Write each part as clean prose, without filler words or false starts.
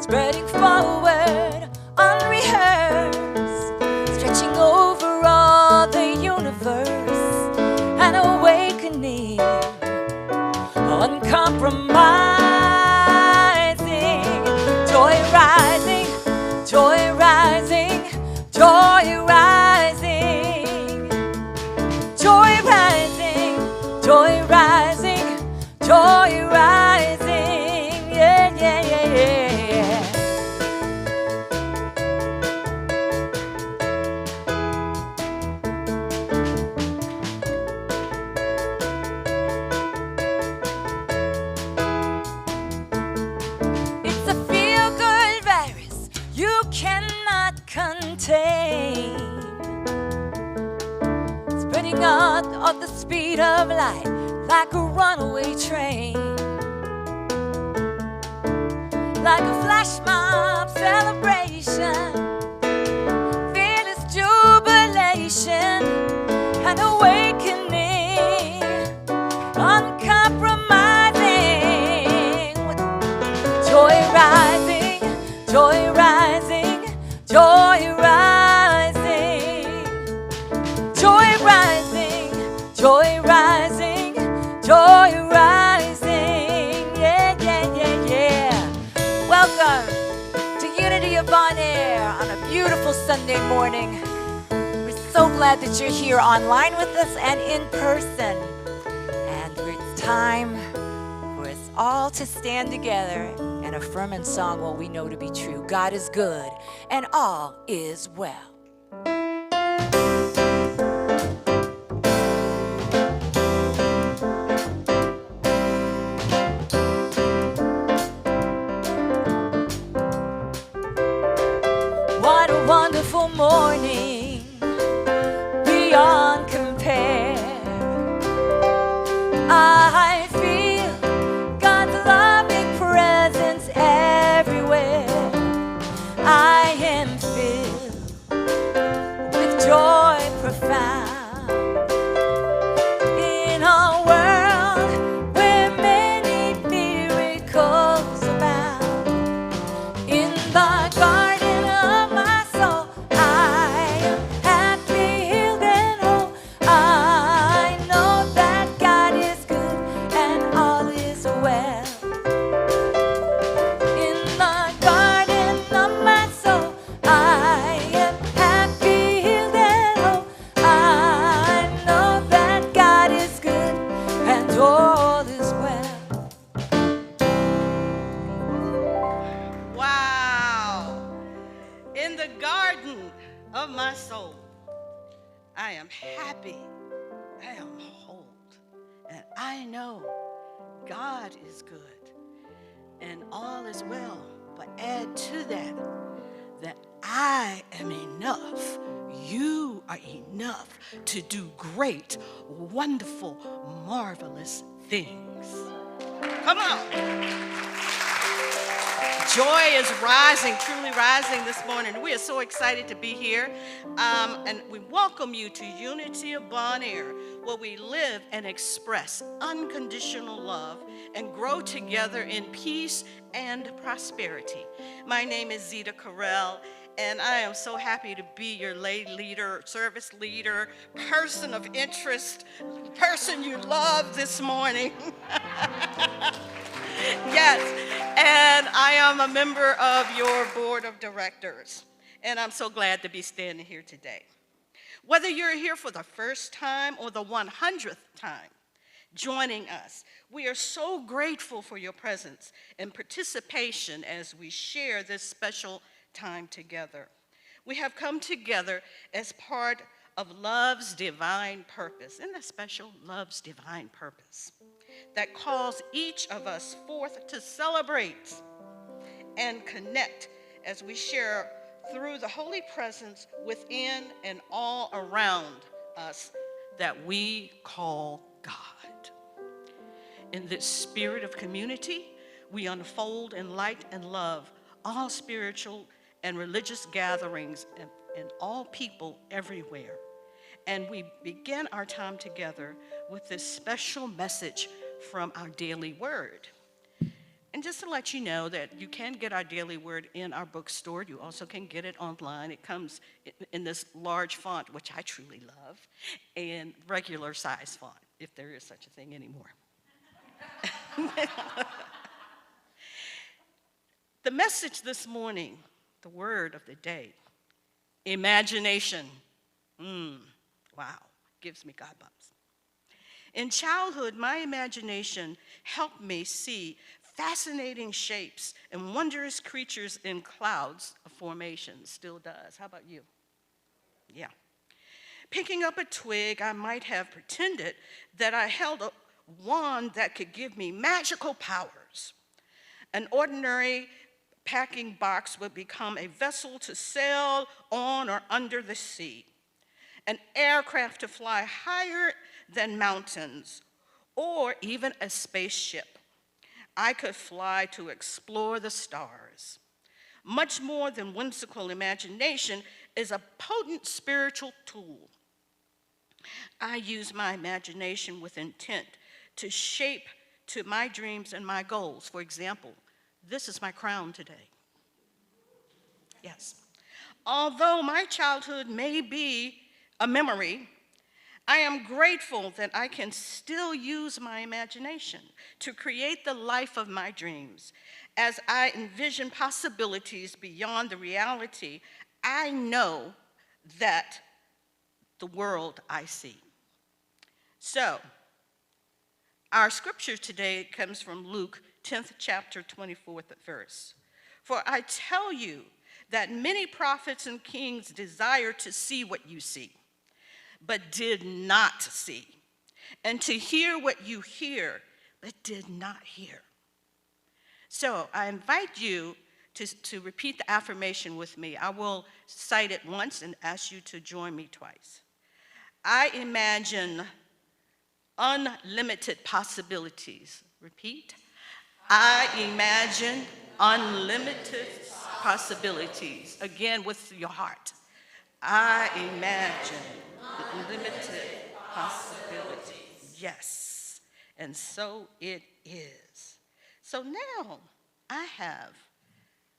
spreading forward, unrehearsed, stretching over all the universe, and awakening, uncompromising, joy rising, joy rising, joy rising, joy rising, joy rising, joy rising, yeah, yeah, yeah, yeah. It's a feel-good virus you cannot contain, spreading out at the speed of light like a runaway train, like a flash mob celebration, fearless jubilation, and awakening, uncompromising, with joy rising, joy rising, joy rising, joy rising, joy rising, joy rising, yeah, yeah, yeah, yeah. Welcome to Unity of On Air on a beautiful Sunday morning. We're so glad that you're here online with us and in person. And it's time for us all to stand together and affirm in song what we know to be true. God is good and all is well. What a wonderful morning, beyond compare. I feel God's loving presence everywhere. I am filled with joy profound in a world where many miracles abound. In the garden of my soul, I am happy, healed, and whole. I know that God is good and all is well. In the garden of my soul, I am happy, healed, and whole. I know that God is good and all is well. Wow. In the garden of my soul, I am happy, I am whole, and I know God is good and all is well. But add to that, that I am enough. You are enough to do great, wonderful, marvelous things. Come on. Joy is rising, truly rising this morning. We are so excited to be here. And we welcome you to Unity of Bon Air, where we live and express unconditional love and grow together in peace and prosperity. My name is Zita Carell, and I am so happy to be your lay leader, service leader, person of interest, person you love this morning. Yes, and I am a member of your board of directors, and I'm so glad to be standing here today. Whether you're here for the first time or the 100th time joining us, we are so grateful for your presence and participation as we share this special time together. We have come together as part of love's divine purpose. Isn't that special? Love's divine purpose that calls each of us forth to celebrate and connect as we share through the holy presence within and all around us that we call God. In this spirit of community, we unfold in light and love all spiritual and religious gatherings and all people everywhere. And we begin our time together with this special message from our daily word. And just to let you know that you can get our daily word in our bookstore. You also can get it online. It comes in this large font, which I truly love, and regular size font, if there is such a thing anymore. The message this morning, the word of the day, imagination. Wow, gives me God bumps. In childhood, my imagination helped me see fascinating shapes and wondrous creatures in clouds of formation. Still does. How about you? Yeah. Picking up a twig, I might have pretended that I held a wand that could give me magical powers. An ordinary packing box would become a vessel to sail on or under the sea, an aircraft to fly higher than mountains, or even a spaceship. I could fly to explore the stars. Much more than whimsical imagination is a potent spiritual tool. I use my imagination with intent to shape to my dreams and my goals. For example, this is my crown today. Yes. Although my childhood may be a memory, I am grateful that I can still use my imagination to create the life of my dreams. As I envision possibilities beyond the reality, I know that the world I see. So, our scripture today comes from Luke 10th chapter, 24th verse. For I tell you that many prophets and kings desire to see what you see, but did not see, and to hear what you hear, but did not hear. So I invite you to repeat the affirmation with me. I will cite it once and ask you to join me twice. I imagine unlimited possibilities. Repeat. I imagine unlimited possibilities. Again, with your heart. I imagine unlimited possibilities. Yes, and so it is. So now I have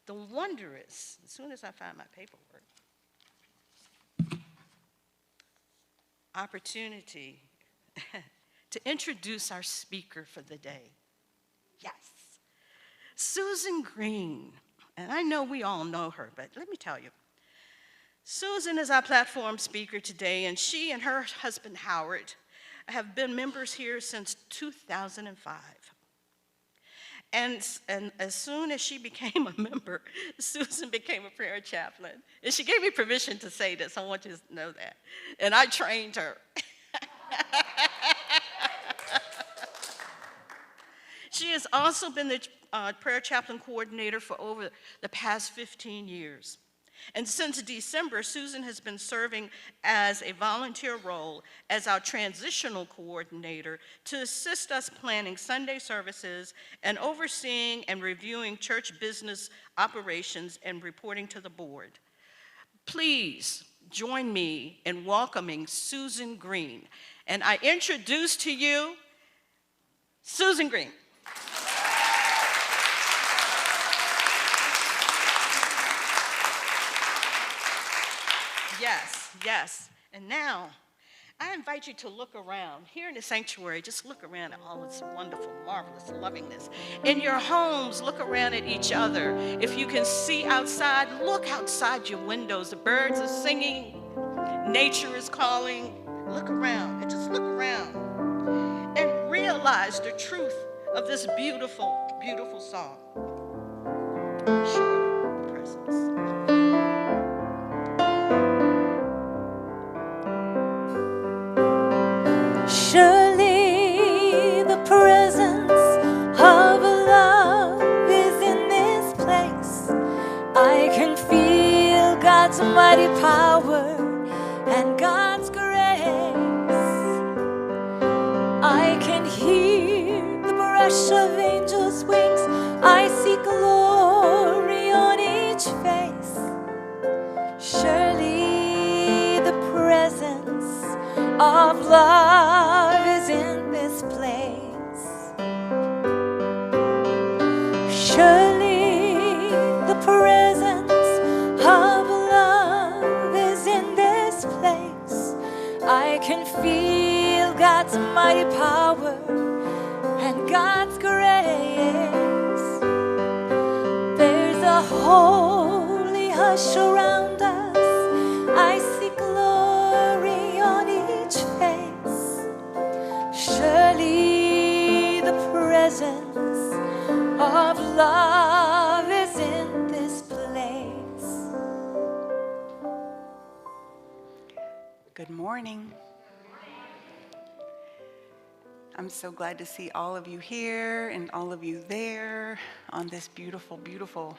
the wondrous, as soon as I find my paperwork, opportunity to introduce our speaker for the day. Yes, Susan Green. And I know we all know her, but let me tell you. Susan is our platform speaker today, and she and her husband, Howard, have been members here since 2005. And as soon as she became a member, Susan became a prayer chaplain. And she gave me permission to say this. I want you to know that. And I trained her. She has also been the prayer chaplain coordinator for over the past 15 years. And since December, Susan has been serving as a volunteer role as our transitional coordinator to assist us planning Sunday services and overseeing and reviewing church business operations and reporting to the board. Please join me in welcoming Susan Green. And I introduce to you Susan Green. Yes, yes. And now, I invite you to look around. Here in the sanctuary, just look around at all this wonderful, marvelous lovingness. In your homes, look around at each other. If you can see outside, look outside your windows. The birds are singing. Nature is calling. Look around and just look around. And realize the truth of this beautiful, beautiful song. Surely, presence. Surely the presence of love is in this place. I can feel God's mighty power and God's grace. I can hear the brush of angels' wings. I see glory on each face. Surely the presence of love is in this place. feel God's mighty power and God's grace. There's a holy hush around us. I see glory on each face. Surely the presence of love is in this place. Good morning. I'm so glad to see all of you here and all of you there on this beautiful, beautiful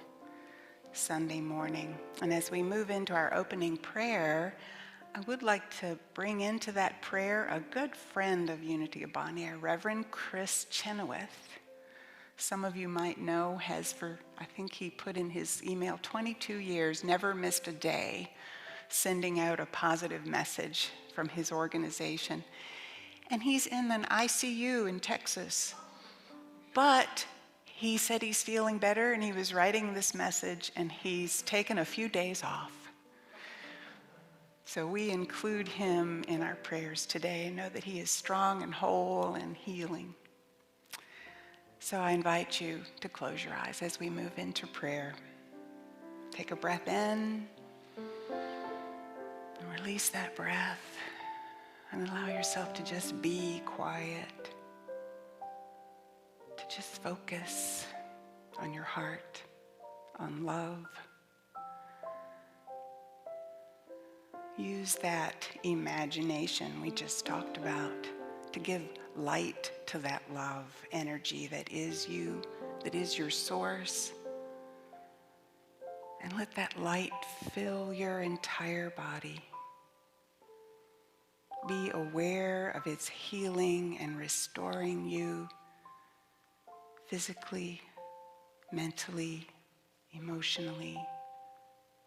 Sunday morning. And as we move into our opening prayer, I would like to bring into that prayer a good friend of Unity of Bon Air, Reverend Chris Chenoweth. Some of you might know has for, I think he put in his email, 22 years, never missed a day, sending out a positive message from his organization. And he's in an ICU in Texas. But he said he's feeling better, and he was writing this message, and he's taken a few days off. So we include him in our prayers today and know that he is strong and whole and healing. So I invite you to close your eyes as we move into prayer. Take a breath in and release that breath. And allow yourself to just be quiet, to just focus on your heart, on love. Use that imagination we just talked about to give light to that love energy that is you, that is your source. And let that light fill your entire body. Be aware of its healing and restoring you physically, mentally, emotionally.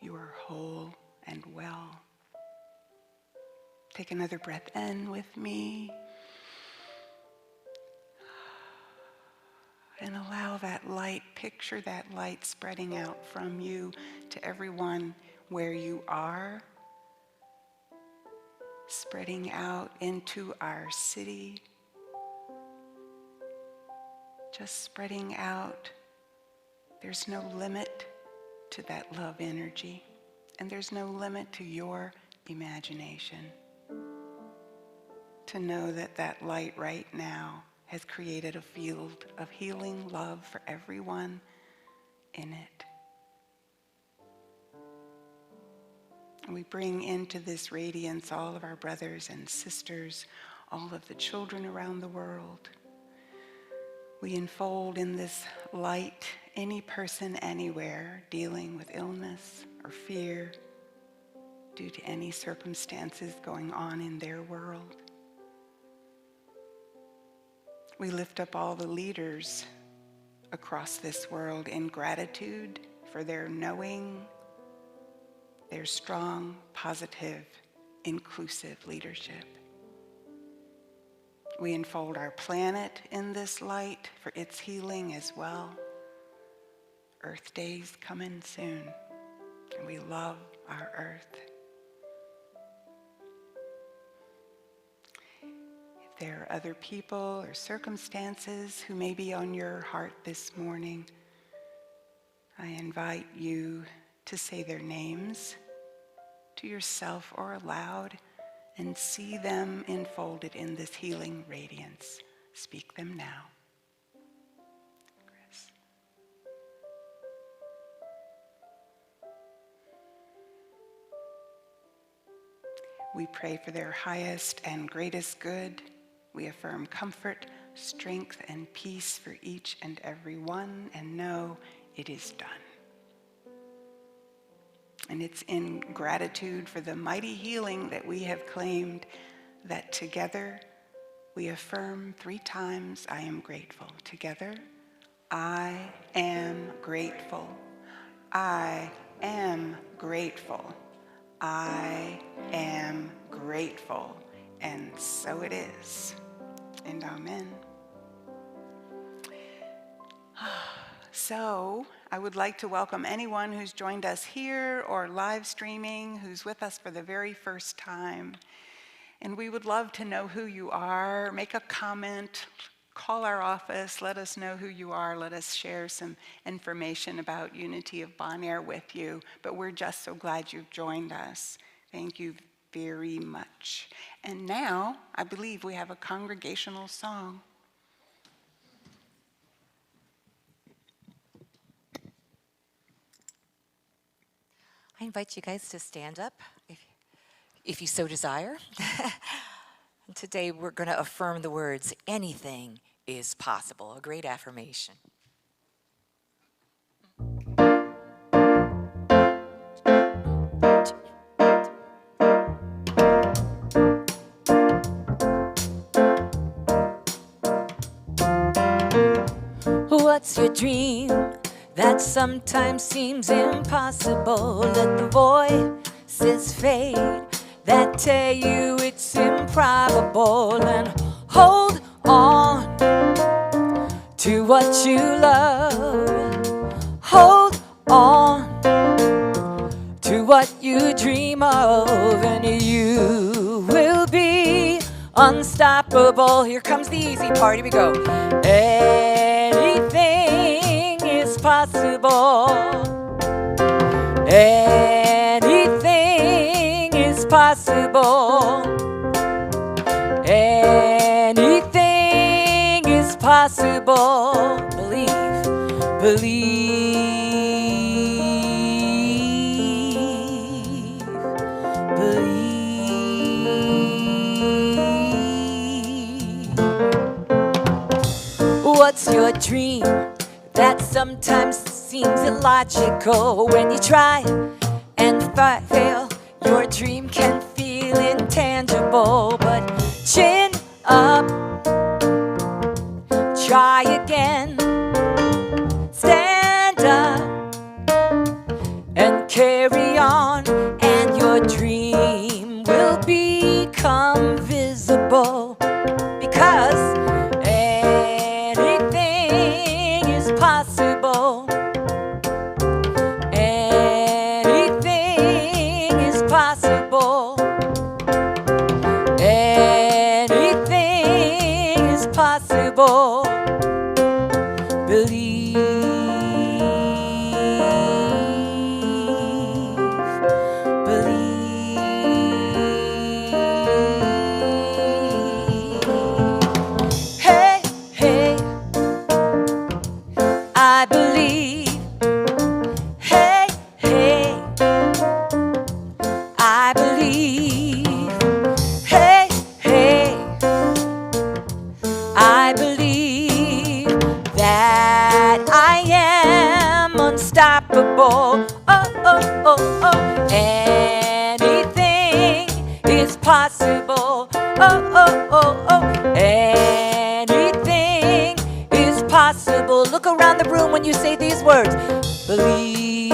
You are whole and well. Take another breath in with me. And allow that light, picture that light spreading out from you to everyone where you are. Spreading out into our city, just spreading out. There's no limit to that love energy, and there's no limit to your imagination. To know that that light right now has created a field of healing love for everyone in it. We bring into this radiance all of our brothers and sisters, all of the children around the world. We enfold in this light any person anywhere dealing with illness or fear due to any circumstances going on in their world. We lift up all the leaders across this world in gratitude for their knowing, their strong, positive, inclusive leadership. We enfold our planet in this light for its healing as well. Earth Day's coming soon, and we love our Earth. If there are other people or circumstances who may be on your heart this morning, I invite you to say their names to yourself or aloud and see them enfolded in this healing radiance. Speak them now. Chris. We pray for their highest and greatest good. We affirm comfort, strength, and peace for each and every one, and know it is done. And it's in gratitude for the mighty healing that we have claimed that together we affirm 3 times, I am grateful. Together, I am grateful. I am grateful. I am grateful. And so it is. And amen. So, I would like to welcome anyone who's joined us here or live streaming, who's with us for the very first time. And we would love to know who you are. Make a comment, call our office, let us know who you are. Let us share some information about Unity of Bonaire with you. But we're just so glad you've joined us. Thank you very much. And now, I believe we have a congregational song. I invite you guys to stand up if you so desire. Today we're going to affirm the words, anything is possible, a great affirmation. What's your dream that sometimes seems impossible? Let the voices fade that tell you it's improbable, and hold on to what you love. Hold on to what you dream of, and you will be unstoppable. Here comes the easy part. Here we go. Anything is possible. Anything is possible. Anything is possible. Believe, believe, believe. What's your dream that sometimes seems illogical? When you try and fail, your dream can feel intangible. But chin up, try again, stand up and carry on, and your dream will become visible, because anything is possible. Anything is possible. Anything is possible. Believe, believe. Hey, hey, I believe. Hey, hey, I believe. Hey, hey, I believe that I am unstoppable. Oh, oh, oh, oh. Anything is possible. Oh, oh, oh, oh. Anything is possible. Look around the room when you say these words. Believe,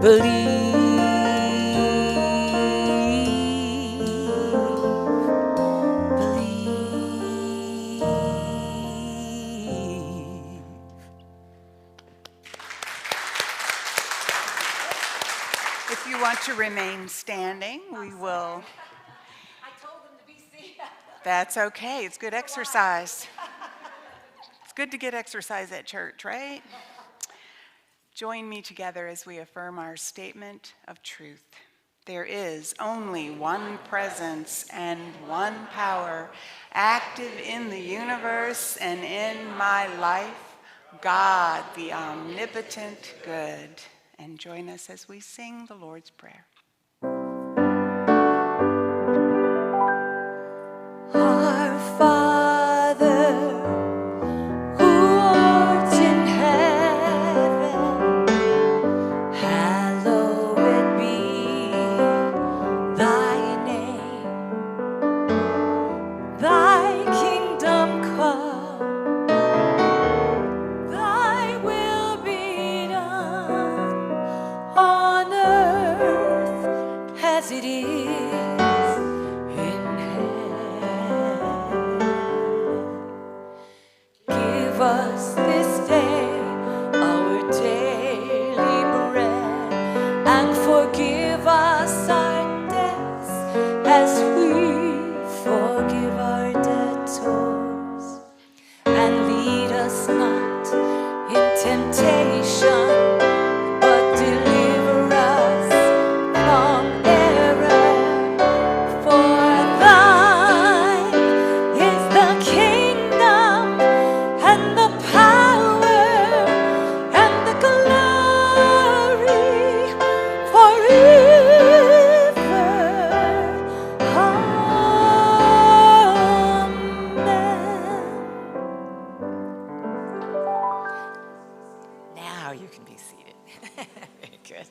believe, believe. If you want to remain standing, we will. I told them to be seated. That's okay. It's good exercise. It's good to get exercise at church, right? Join me together as we affirm our statement of truth. There is only one presence and one power active in the universe and in my life, God, the omnipotent good. And join us as we sing the Lord's Prayer. Our Father, who art in heaven, hallowed be thy name. Thy kingdom come, thy will be done on earth temptation, but deliver us from error. For thine is the kingdom and the power and the glory forever. Amen. Now you can be seated. Very good.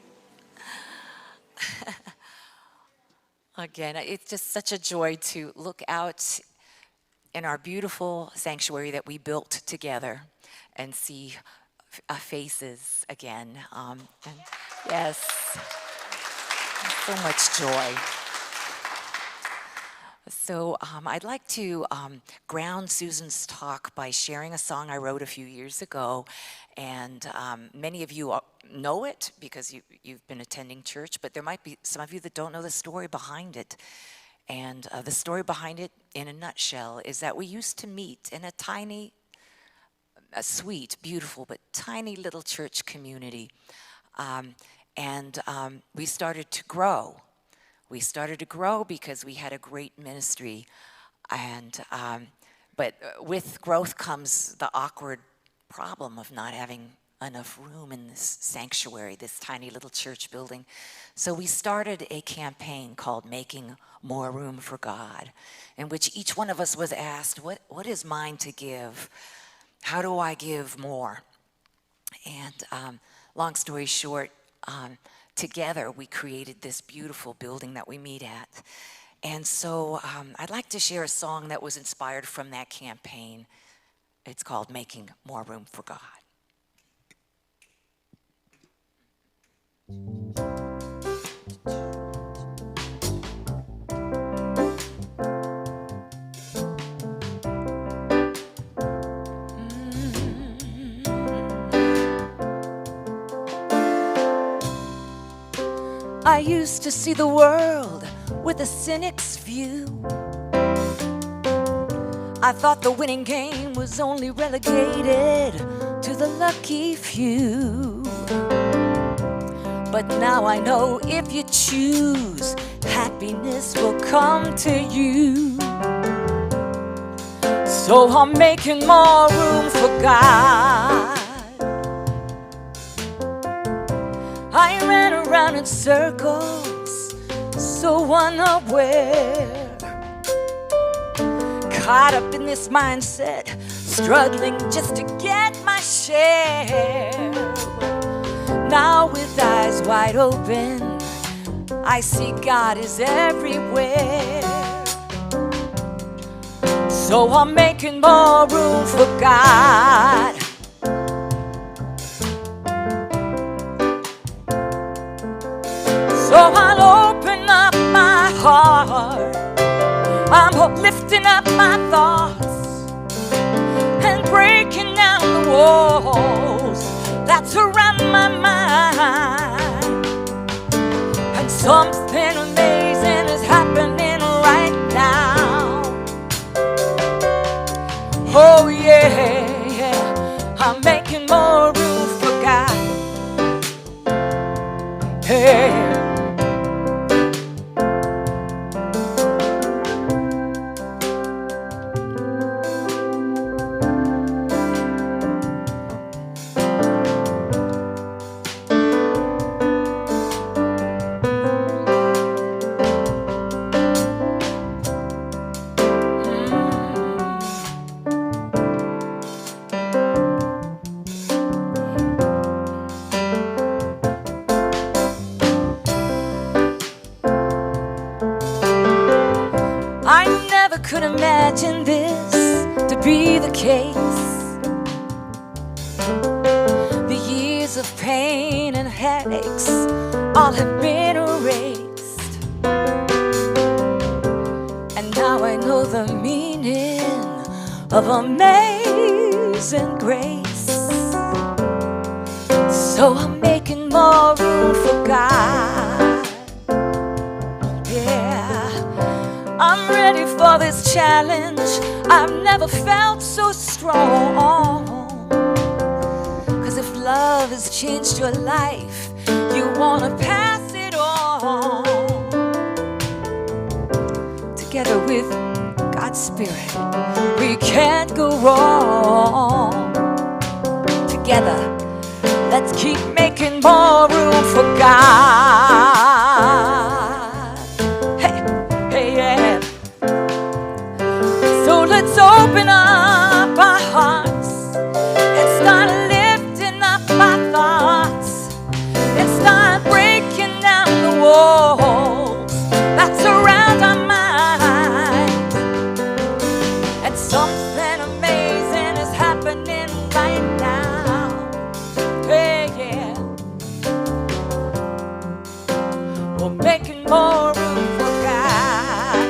Again, it's just such a joy to look out in our beautiful sanctuary that we built together and see faces again. And yes, so much joy. So I'd like to ground Susan's talk by sharing a song I wrote a few years ago. And many of you know it because you've been attending church, but there might be some of you that don't know the story behind it. And the story behind it, in a nutshell, is that we used to meet in a sweet, beautiful, but tiny little church community. We started to grow. We started to grow because we had a great ministry. But with growth comes the awkward problem of not having enough room in this sanctuary, this tiny little church building. So we started a campaign called Making More Room for God, in which each one of us was asked, what is mine to give? How do I give more? And long story short, together we created this beautiful building that we meet at. And so I'd like to share a song that was inspired from that campaign. It's called Making More Room for God. I used to see the world with a cynic's view. I thought the winning game was only relegated to the lucky few. But now I know if you choose, happiness will come to you. So I'm making more room for God. I ran around in circles, so unaware, caught up in this mindset, struggling just to get my share. Now with eyes wide open, I see God is everywhere. So I'm making more room for God. So I'll open up my heart, I'm lifting up my thoughts and breaking down the walls that surround my mind. And something amazing is happening right now. Oh yeah, I'm making more room for God. Hey. Could imagine this to be the case. The years of pain and headaches all have been erased. And now I know the meaning of amazing grace. So I'm making more room for God. Yeah, I'm ready for this challenge. I've never felt so strong. 'Cause if love has changed your life. You want to pass it on. Together with God's Spirit, we can't go wrong. Together, let's keep making more room for God. Hey, hey, yeah. So let's open up our hearts and start lifting up our thoughts and start breaking down the walls that surround our minds. And something amazing is happening right now. Hey, yeah. We're making more room for God.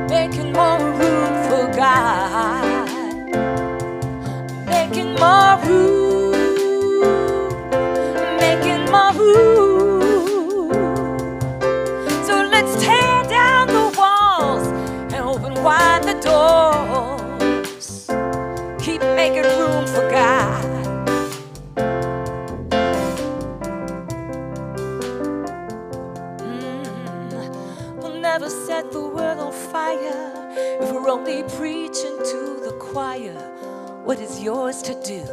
Making more room for God. Making more room. Making more room. So let's tear down the walls and open wide the doors. Keep making room for God. We'll never set the world on fire if we're only preaching to the choir. What is yours to do?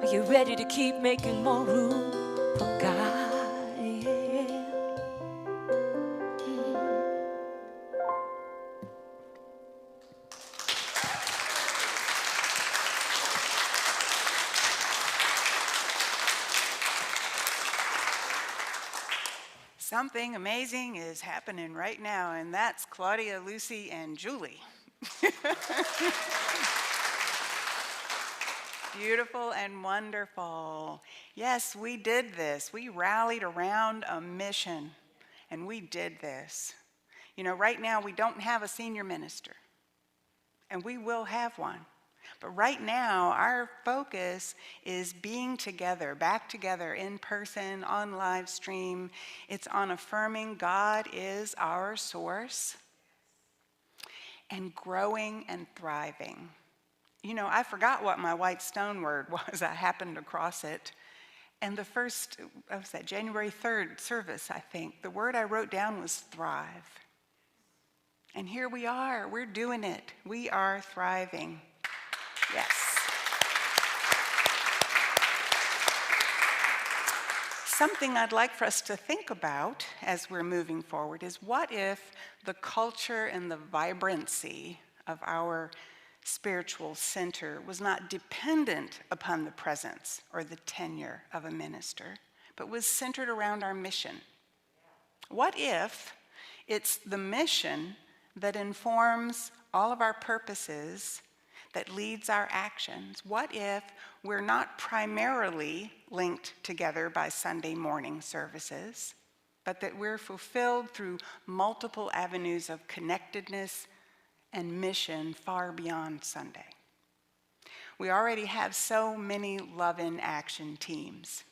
Are you ready to keep making more room for God? Yeah. Something amazing is happening right now, and that's Claudia, Lucy, and Julie. Beautiful and wonderful. Yes, we did this. We rallied around a mission, and we did this. You know, right now we don't have a senior minister, and we will have one. But right now, our focus is being together, back together in person, on live stream. It's on affirming God is our source and growing and thriving. You know, I forgot what my white stone word was. I happened across it. And the first, what was that, January 3rd service, I think, the word I wrote down was thrive. And here we are. We're doing it. We are thriving. Yes. Something I'd like for us to think about as we're moving forward is, what if the culture and the vibrancy of our spiritual center was not dependent upon the presence or the tenure of a minister, but was centered around our mission? What if it's the mission that informs all of our purposes, that leads our actions? What if we're not primarily linked together by Sunday morning services, but that we're fulfilled through multiple avenues of connectedness and mission far beyond Sunday? We already have so many love in action teams.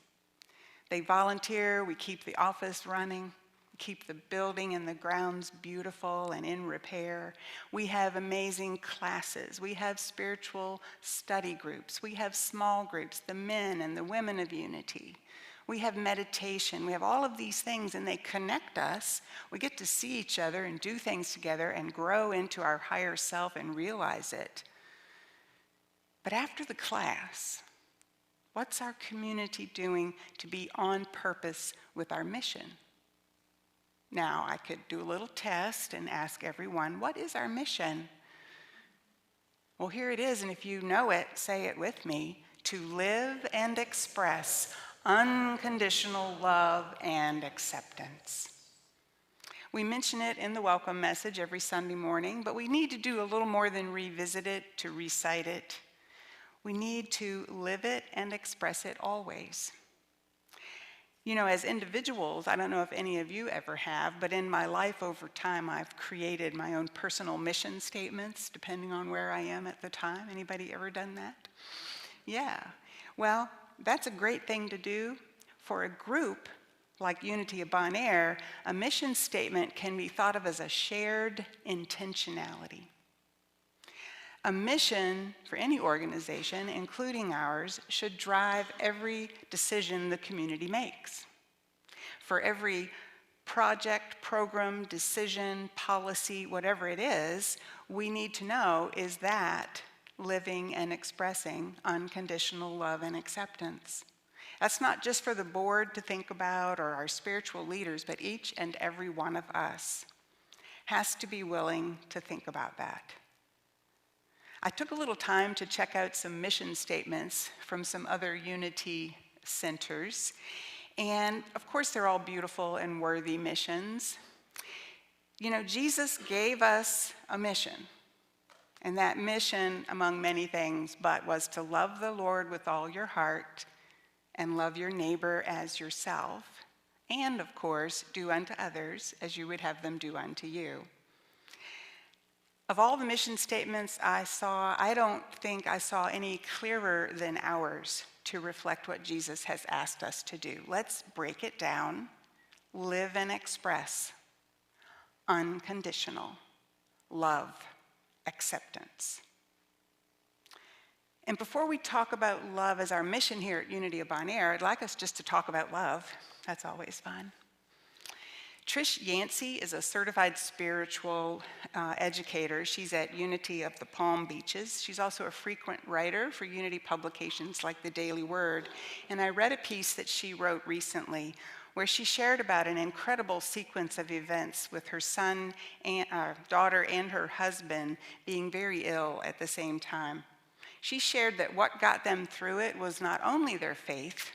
They volunteer, we keep the office running, keep the building and the grounds beautiful and in repair. We have amazing classes. We have spiritual study groups. We have small groups, the men and the women of unity. We have meditation. We have all of these things, and they connect us. We get to see each other and do things together and grow into our higher self and realize it. But after the class, what's our community doing to be on purpose with our mission? Now, I could do a little test and ask everyone, what is our mission? Well, here it is, and if you know it, say it with me: to live and express unconditional love and acceptance. We mention it in the welcome message every Sunday morning, but we need to do a little more than revisit it, to recite it. We need to live it and express it always. You know, as individuals, I don't know if any of you ever have, but in my life over time, I've created my own personal mission statements, depending on where I am at the time. Anybody ever done that? Yeah. Well, that's a great thing to do. For a group like Unity of Bon Air, a mission statement can be thought of as a shared intentionality. A mission for any organization, including ours, should drive every decision the community makes. For every project, program, decision, policy, whatever it is, we need to know, is that living and expressing unconditional love and acceptance? That's not just for the board to think about or our spiritual leaders, but each and every one of us has to be willing to think about that. I took a little time to check out some mission statements from some other Unity centers. And of course, they're all beautiful and worthy missions. You know, Jesus gave us a mission. And that mission, among many things, was to love the Lord with all your heart and love your neighbor as yourself. And of course, do unto others as you would have them do unto you. Of all the mission statements I saw, I don't think I saw any clearer than ours to reflect what Jesus has asked us to do. Let's break it down. Live and express unconditional love, acceptance. And before we talk about love as our mission here at Unity of Bon Air, I'd like us just to talk about love. That's always fun. Trish Yancey is a certified spiritual educator. She's at Unity of the Palm Beaches. She's also a frequent writer for Unity publications like The Daily Word. And I read a piece that she wrote recently where she shared about an incredible sequence of events with her son, daughter, and her husband being very ill at the same time. She shared that what got them through it was not only their faith,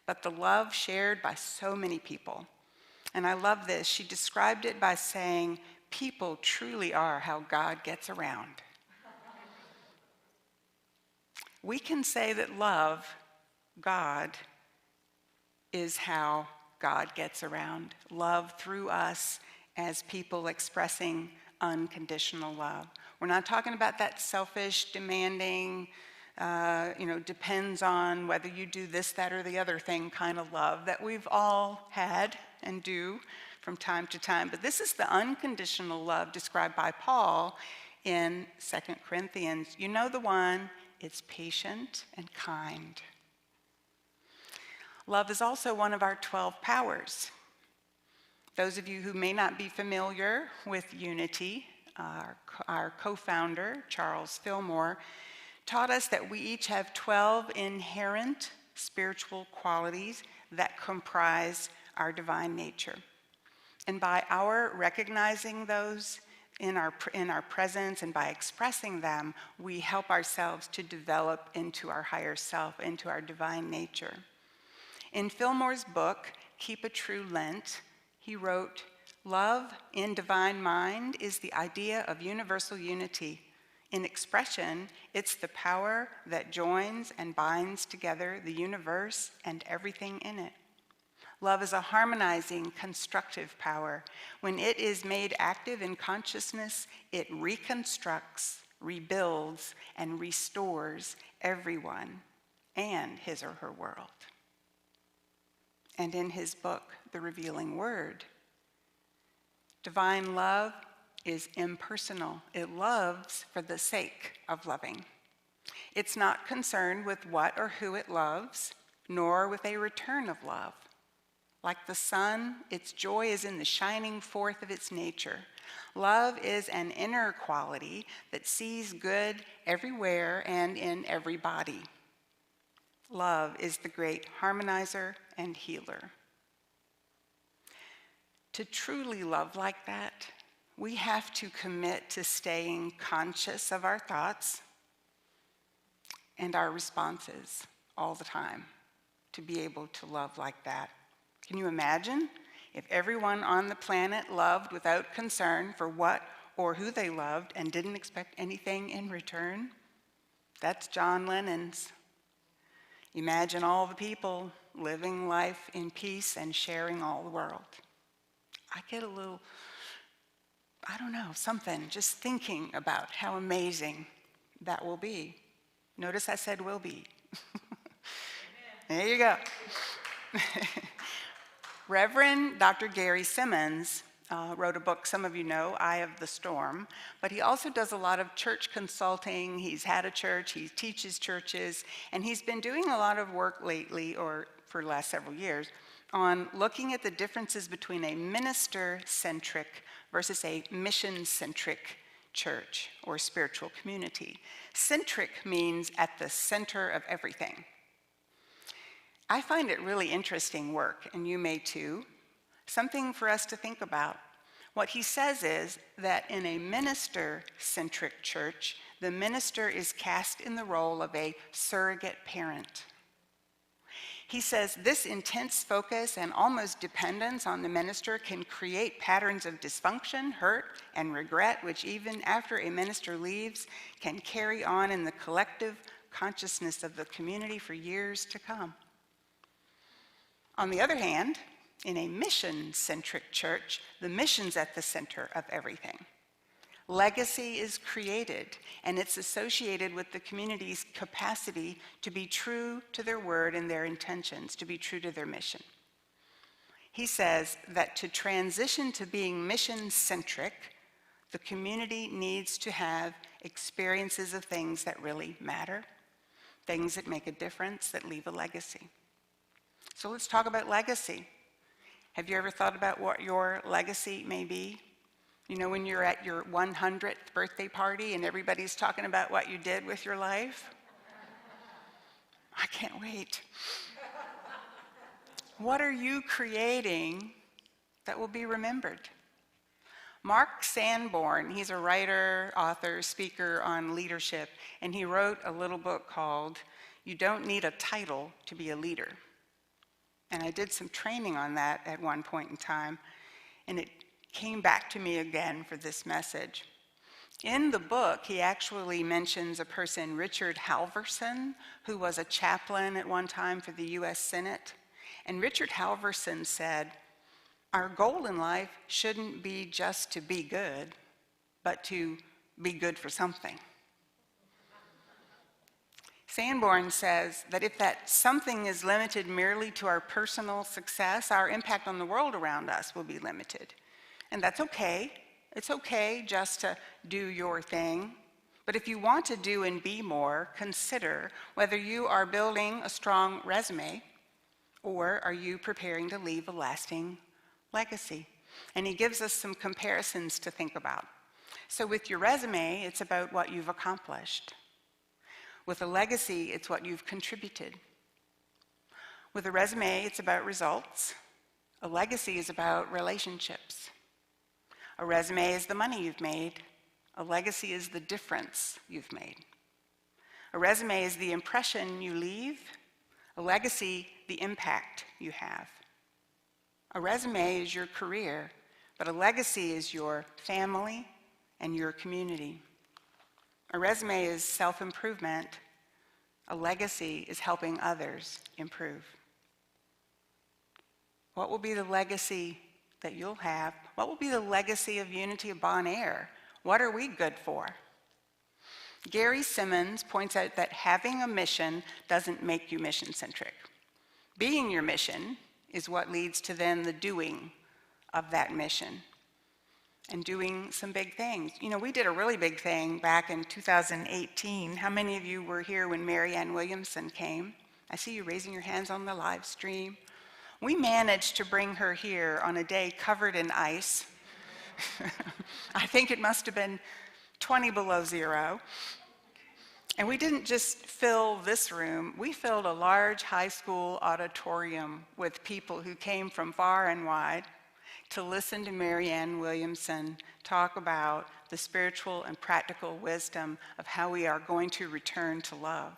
but the love shared by so many people. And I love this. She described it by saying, people truly are how God gets around. We can say that love, God, is how God gets around. Love through us as people expressing unconditional love. We're not talking about that selfish, demanding, depends on whether you do this, that, or the other thing kind of love that we've all had and do from time to time. But this is the unconditional love described by Paul in 2 Corinthians. You know the one, it's patient and kind. Love is also one of our 12 powers. Those of you who may not be familiar with Unity, our co-founder, Charles Fillmore, taught us that we each have 12 inherent spiritual qualities that comprise our divine nature. And by our recognizing those in our presence and by expressing them, we help ourselves to develop into our higher self, into our divine nature. In Fillmore's book, Keep a True Lent, he wrote, "Love in divine mind is the idea of universal unity. In expression, it's the power that joins and binds together the universe and everything in it. Love is a harmonizing, constructive power. When it is made active in consciousness, it reconstructs, rebuilds, and restores everyone and his or her world." And in his book, The Revealing Word, divine love is impersonal. It loves for the sake of loving. It's not concerned with what or who it loves, nor with a return of love. Like the sun, its joy is in the shining forth of its nature. Love is an inner quality that sees good everywhere and in everybody. Love is the great harmonizer and healer. To truly love like that, we have to commit to staying conscious of our thoughts and our responses all the time to be able to love like that. Can you imagine if everyone on the planet loved without concern for what or who they loved and didn't expect anything in return? That's John Lennon's. Imagine all the people living life in peace and sharing all the world. I get a little, something just thinking about how amazing that will be. Notice I said will be. There you go. Reverend Dr. Gary Simmons, wrote a book, some of you know, Eye of the Storm, but he also does a lot of church consulting. He's had a church, he teaches churches, and he's been doing a lot of work lately, or for the last several years, on looking at the differences between a minister-centric versus a mission-centric church or spiritual community. Centric means at the center of everything. I find it really interesting work, and you may too. Something for us to think about. What he says is that in a minister-centric church, the minister is cast in the role of a surrogate parent. He says this intense focus and almost dependence on the minister can create patterns of dysfunction, hurt, and regret, which even after a minister leaves, can carry on in the collective consciousness of the community for years to come. On the other hand, in a mission-centric church, the mission's at the center of everything. Legacy is created, and it's associated with the community's capacity to be true to their word and their intentions, to be true to their mission. He says that to transition to being mission-centric, the community needs to have experiences of things that really matter, things that make a difference, that leave a legacy. So let's talk about legacy. Have you ever thought about what your legacy may be? You know, when you're at your 100th birthday party and everybody's talking about what you did with your life? I can't wait. What are you creating that will be remembered? Mark Sanborn, he's a writer, author, speaker on leadership, and he wrote a little book called You Don't Need a Title to Be a Leader. And I did some training on that at one point in time, and it came back to me again for this message. In the book, he actually mentions a person, Richard Halverson, who was a chaplain at one time for the U.S. Senate. And Richard Halverson said, our goal in life shouldn't be just to be good, but to be good for something. Sanborn says that if that something is limited merely to our personal success, our impact on the world around us will be limited. And that's okay. It's okay just to do your thing. But if you want to do and be more, consider whether you are building a strong resume or are you preparing to leave a lasting legacy. And he gives us some comparisons to think about. So with your resume, it's about what you've accomplished. With a legacy, it's what you've contributed. With a resume, it's about results. A legacy is about relationships. A resume is the money you've made. A legacy is the difference you've made. A resume is the impression you leave. A legacy, the impact you have. A resume is your career, but a legacy is your family and your community. A resume is self-improvement. A legacy is helping others improve. What will be the legacy that you'll have? What will be the legacy of Unity of Bon Air? What are we good for? Gary Simmons points out that having a mission doesn't make you mission-centric. Being your mission is what leads to then the doing of that mission and doing some big things. You know, we did a really big thing back in 2018. How many of you were here when Mary Ann Williamson came? I see you raising your hands on the live stream. We managed to bring her here on a day covered in ice. I think it must have been 20 below zero. And we didn't just fill this room, we filled a large high school auditorium with people who came from far and wide to listen to Mary Ann Williamson talk about the spiritual and practical wisdom of how we are going to return to love.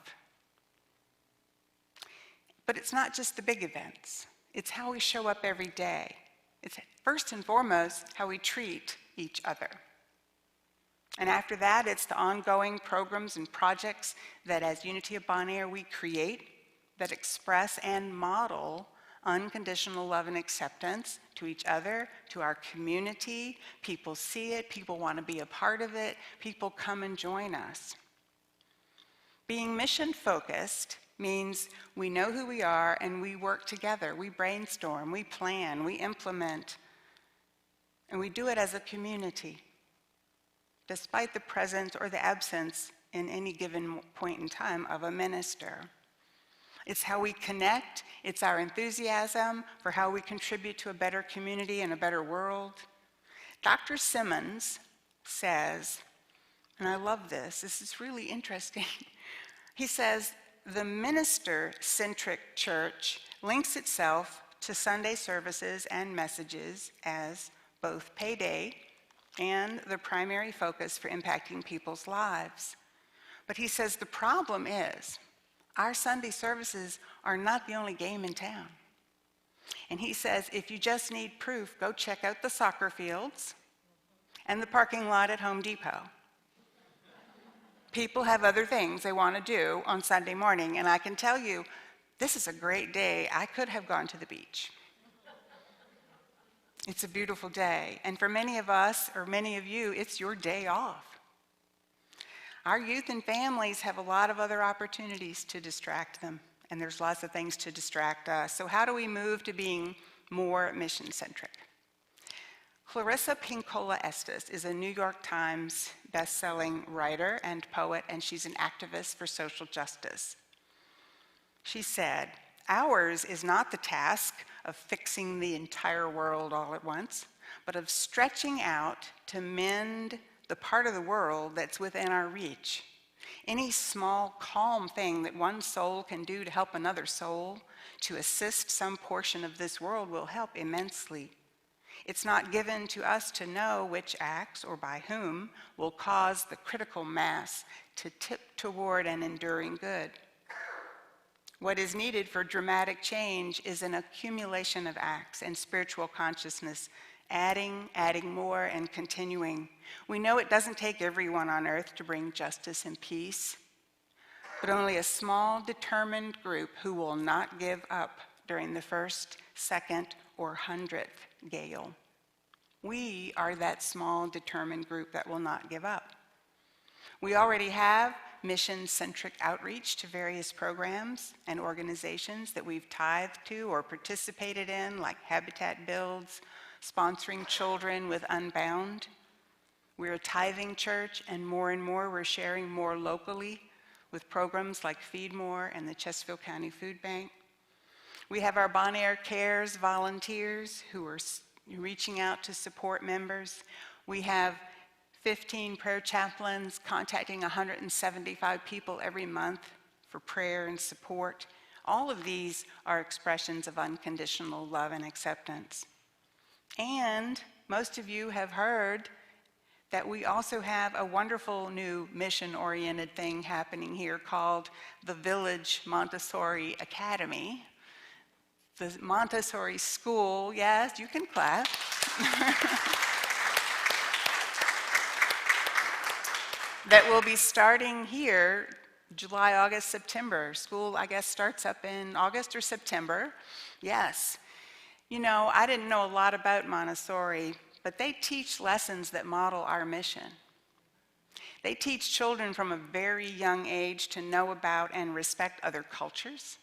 But it's not just the big events. It's how we show up every day. It's first and foremost how we treat each other. And after that, it's the ongoing programs and projects that as Unity of Bon Air we create that express and model unconditional love and acceptance to each other, to our community. People see it, people want to be a part of it, people come and join us. Being mission-focused means we know who we are and we work together. We brainstorm, we plan, we implement, And we do it as a community, despite the presence or the absence in any given point in time of a minister. It's how we connect. It's our enthusiasm for how we contribute to a better community and a better world. Dr. Simmons says, and I love this is really interesting. He says, the minister-centric church links itself to Sunday services and messages as both payday and the primary focus for impacting people's lives. But he says the problem is our Sunday services are not the only game in town. And he says if you just need proof, go check out the soccer fields and the parking lot at Home Depot. People have other things they want to do on Sunday morning, and I can tell you, this is a great day. I could have gone to the beach. It's a beautiful day, and for many of us, or many of you, it's your day off. Our youth and families have a lot of other opportunities to distract them, and there's lots of things to distract us. So how do we move to being more mission-centric? Clarissa Pinkola Estes is a New York Times best-selling writer and poet, and she's an activist for social justice. She said, ours is not the task of fixing the entire world all at once, but of stretching out to mend the part of the world that's within our reach. Any small, calm thing that one soul can do to help another soul, to assist some portion of this world, will help immensely. It's not given to us to know which acts or by whom will cause the critical mass to tip toward an enduring good. What is needed for dramatic change is an accumulation of acts and spiritual consciousness, adding more, and continuing. We know it doesn't take everyone on earth to bring justice and peace, but only a small, determined group who will not give up during the first, second, or 100th gale. We are that small, determined group that will not give up. We already have mission-centric outreach to various programs and organizations that we've tithed to or participated in, like Habitat Builds, sponsoring children with Unbound. We're a tithing church, and more we're sharing more locally with programs like Feed More and the Chesterfield County Food Bank. We have our Bon Air Cares volunteers who are reaching out to support members. We have 15 prayer chaplains contacting 175 people every month for prayer and support. All of these are expressions of unconditional love and acceptance. And most of you have heard that we also have a wonderful new mission-oriented thing happening here called the Village Montessori Academy. The Montessori school, yes, you can clap. That will be starting here July, August, September. School, I guess, starts up in August or September. Yes. You know, I didn't know a lot about Montessori, but they teach lessons that model our mission. They teach children from a very young age to know about and respect other cultures,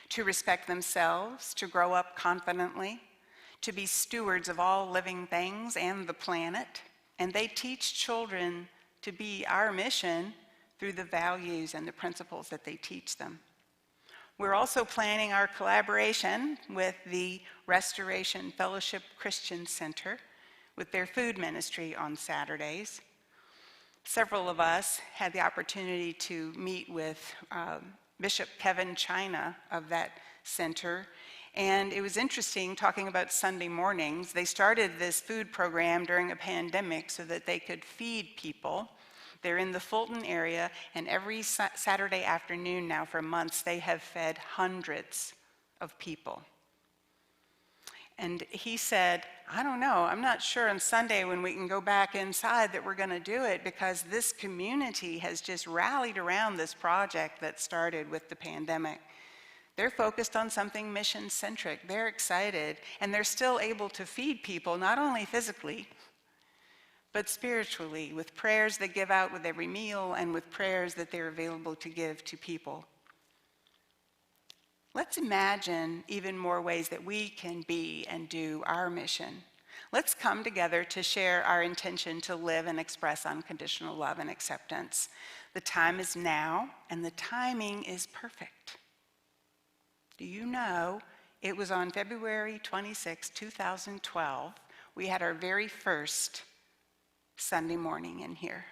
to respect themselves, to grow up confidently, to be stewards of all living things and the planet. And they teach children to be our mission through the values and the principles that they teach them. We're also planning our collaboration with the Restoration Fellowship Christian Center with their food ministry on Saturdays. Several of us had the opportunity to meet with Bishop Kevin China of that center, and it was interesting talking about Sunday mornings. They started this food program during a pandemic so that they could feed people. They're in the Fulton area, and every Saturday afternoon now for months, they have fed hundreds of people. And he said, I don't know, I'm not sure on Sunday when we can go back inside that we're going to do it, because this community has just rallied around this project that started with the pandemic. They're focused on something mission-centric. They're excited, and they're still able to feed people, not only physically, but spiritually, with prayers they give out with every meal and with prayers that they're available to give to people. Let's imagine even more ways that we can be and do our mission. Let's come together to share our intention to live and express unconditional love and acceptance. The time is now, and the timing is perfect. Do you know it was on February 26, 2012, we had our very first Sunday morning in here.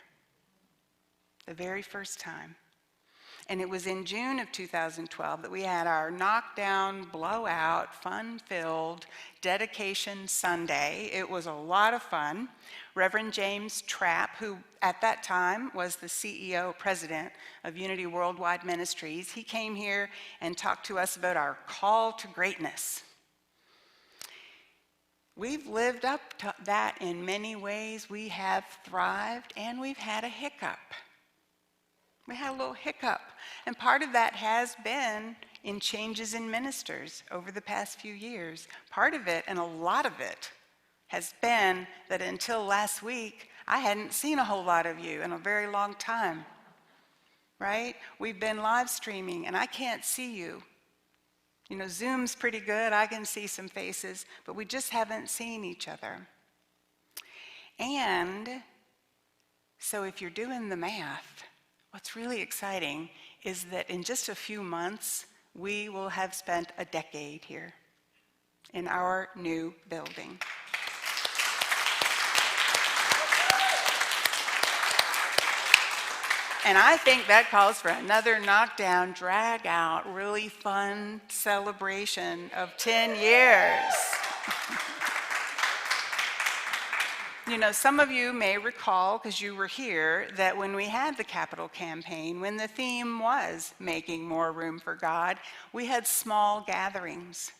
The very first time. And it was in June of 2012 that we had our knockdown, blowout, fun-filled dedication Sunday. It was a lot of fun. Reverend James Trapp, who at that time was the CEO, president of Unity Worldwide Ministries, he came here and talked to us about our call to greatness. We've lived up to that in many ways. We have thrived, and we've had a hiccup. We had a little hiccup. And part of that has been in changes in ministers over the past few years. Part of it, and a lot of it, has been that until last week, I hadn't seen a whole lot of you in a very long time, right? We've been live streaming, and I can't see you. You know, Zoom's pretty good. I can see some faces, but we just haven't seen each other. And so if you're doing the math, what's really exciting is that in just a few months, we will have spent a decade here in our new building. And I think that calls for another knockdown, drag out, really fun celebration of 10 years. You know, some of you may recall, because you were here, that when we had the Capital Campaign, when the theme was making more room for God, we had small gatherings.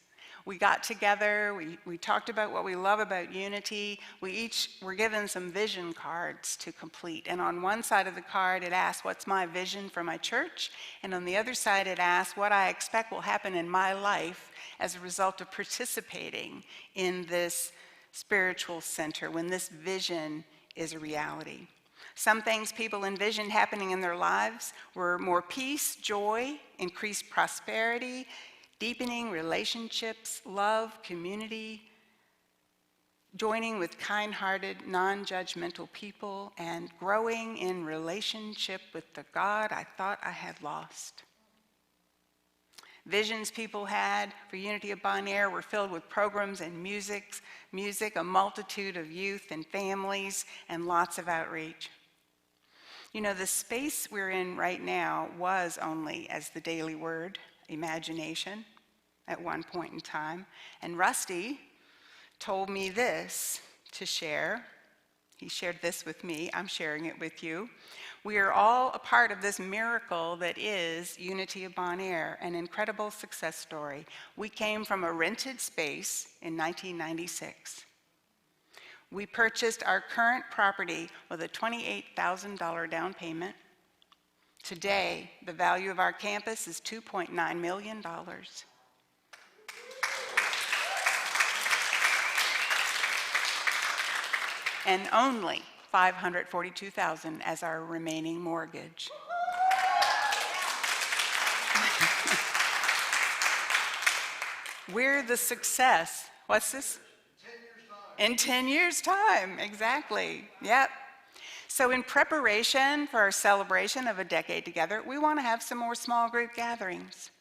We got together, we talked about what we love about Unity. We each were given some vision cards to complete. And on one side of the card, it asked, what's my vision for my church? And on the other side, it asked, what I expect will happen in my life as a result of participating in this spiritual center, when this vision is a reality. Some things people envisioned happening in their lives were more peace, joy, increased prosperity, deepening relationships, love, community, joining with kind-hearted, non-judgmental people, and growing in relationship with the God I thought I had lost. Visions people had for Unity of Bonaire were filled with programs and music, a multitude of youth and families, and lots of outreach. You know, the space we're in right now was only, as the Daily Word, imagination at one point in time. And Rusty told me this to share. He shared this with me. I'm sharing it with you. We are all a part of this miracle that is Unity of Bonaire, an incredible success story. We came from a rented space in 1996. We purchased our current property with a $28,000 down payment. Today, the value of our campus is $2.9 million. And only $542,000 as our remaining mortgage. We're the success. What's this? 10 years' time. In 10 years' time, exactly. Yep. So in preparation for our celebration of a decade together, we want to have some more small group gatherings.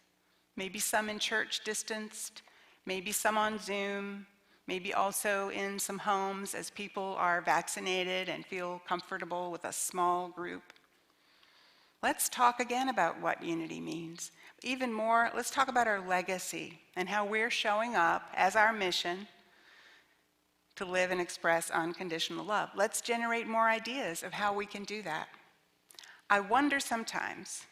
Maybe some in church distanced, maybe some on Zoom, maybe also in some homes as people are vaccinated and feel comfortable with a small group. Let's talk again about what unity means. Even more, let's talk about our legacy and how we're showing up as our mission to live and express unconditional love. Let's generate more ideas of how we can do that. I wonder sometimes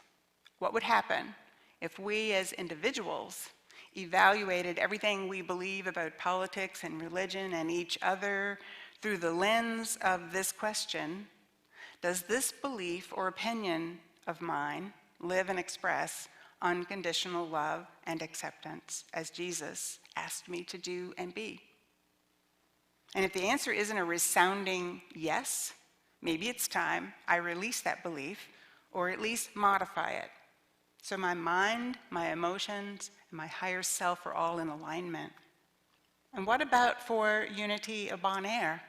what would happen if we as individuals evaluated everything we believe about politics and religion and each other through the lens of this question: does this belief or opinion of mine live and express unconditional love and acceptance as Jesus asked me to do and be? And if the answer isn't a resounding yes, maybe it's time I release that belief or at least modify it so my mind, my emotions, and my higher self are all in alignment. And what about for Unity of Bon Air?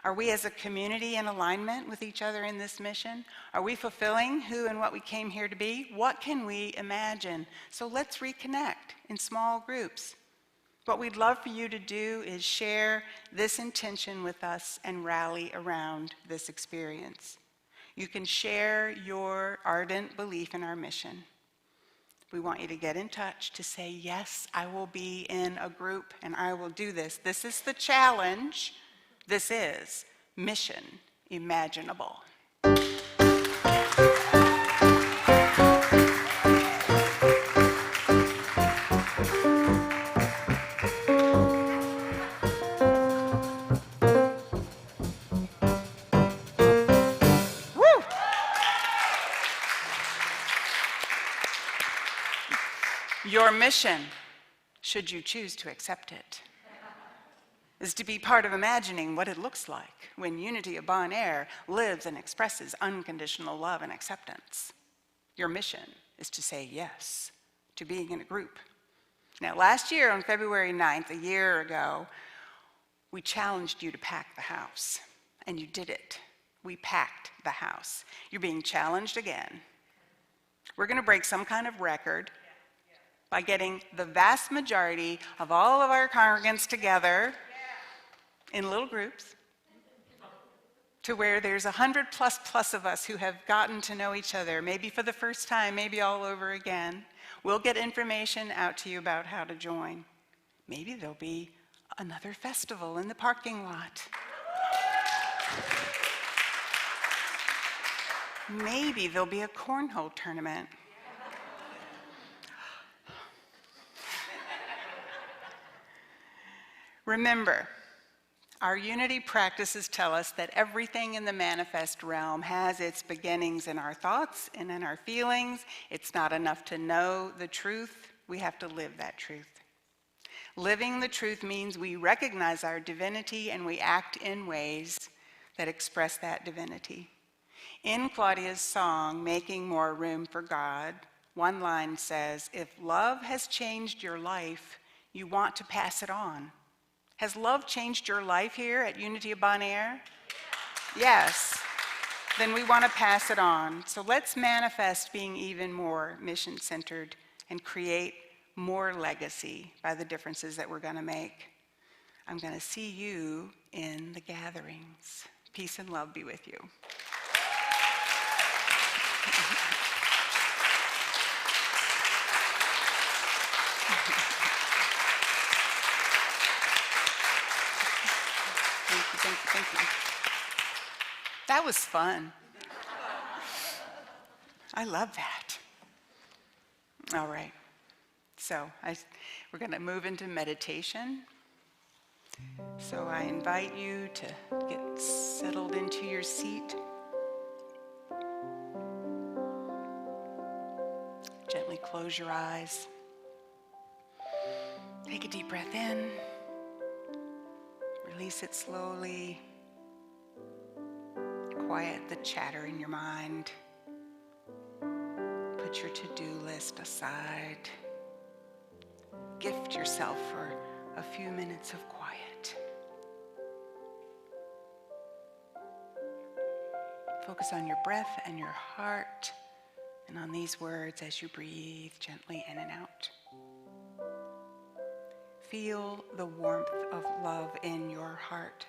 Are we as a community in alignment with each other in this mission? Are we fulfilling who and what we came here to be? What can we imagine? So let's reconnect in small groups. What we'd love for you to do is share this intention with us and rally around this experience. You can share your ardent belief in our mission. We want you to get in touch to say, yes, I will be in a group and I will do this. This is the challenge. This is Mission Imaginable. Your mission, should you choose to accept it, is to be part of imagining what it looks like when Unity of Bon Air lives and expresses unconditional love and acceptance. Your mission is to say yes to being in a group. Now, last year on February 9th, a year ago, we challenged you to pack the house, and you did it. We packed the house. You're being challenged again. We're going to break some kind of record by getting the vast majority of all of our congregants together in little groups to where there's 100 plus of us who have gotten to know each other, maybe for the first time, maybe all over again. We'll get information out to you about how to join. Maybe there'll be another festival in the parking lot. Maybe there'll be a cornhole tournament. Remember, our unity practices tell us that everything in the manifest realm has its beginnings in our thoughts and in our feelings. It's not enough to know the truth. We have to live that truth. Living the truth means we recognize our divinity and we act in ways that express that divinity. In Claudia's song, Making More Room for God, one line says, if love has changed your life, you want to pass it on. Has love changed your life here at Unity of Bon Air? Yes. Then we want to pass it on. So let's manifest being even more mission-centered and create more legacy by the differences that we're going to make. I'm going to see you in the gatherings. Peace and love be with you. Thank you. That was fun. I love that. All right. So we're going to move into meditation. So I invite you to get settled into your seat. Gently close your eyes. Take a deep breath in. Release it slowly. Quiet the chatter in your mind. Put your to-do list aside. Gift yourself for a few minutes of quiet. Focus on your breath and your heart, and on these words as you breathe gently in and out. Feel the warmth of love in your heart.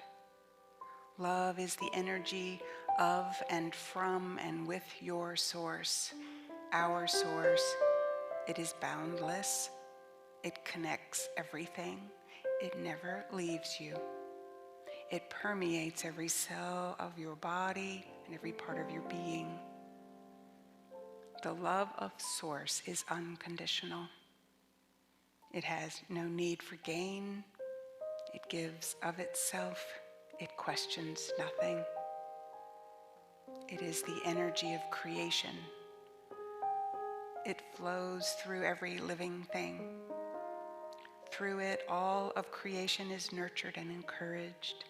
Love is the energy of and from and with your source, our source. It is boundless. It connects everything. It never leaves you. It permeates every cell of your body and every part of your being. The love of source is unconditional. It has no need for gain. It gives of itself. It questions nothing. It is the energy of creation. It flows through every living thing. Through it, all of creation is nurtured and encouraged.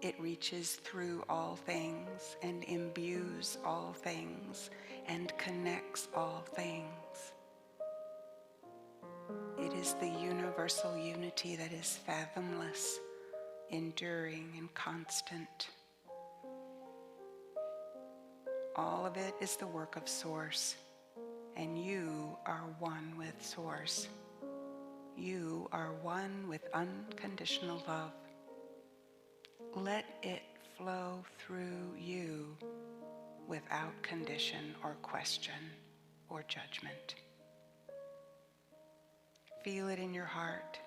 It reaches through all things and imbues all things and connects all things. It is the universal unity that is fathomless, enduring, and constant. All of it is the work of Source, and you are one with Source. You are one with unconditional love. Let it flow through you without condition or question or judgment. Feel it in your heart.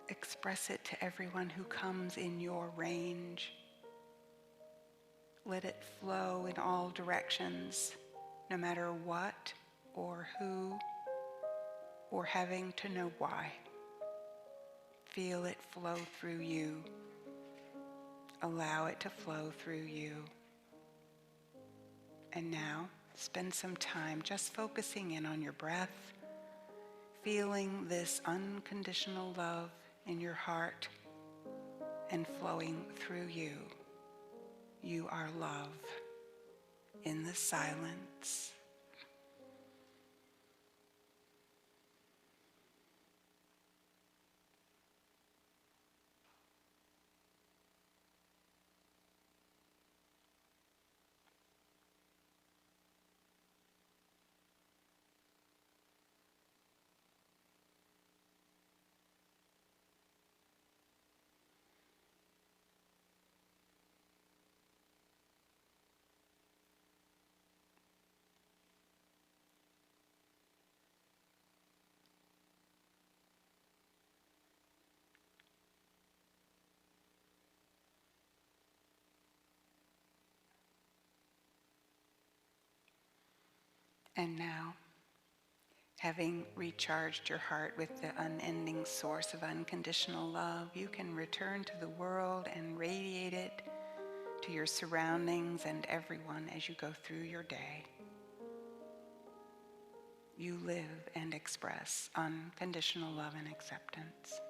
Express it to everyone who comes in your range. Let it flow in all directions, no matter what or who or having to know why. Feel it flow through you. Allow it to flow through you. And now, spend some time just focusing in on your breath, feeling this unconditional love in your heart and flowing through you. You are love in the silence. And now, having recharged your heart with the unending source of unconditional love, you can return to the world and radiate it to your surroundings and everyone as you go through your day. You live and express unconditional love and acceptance.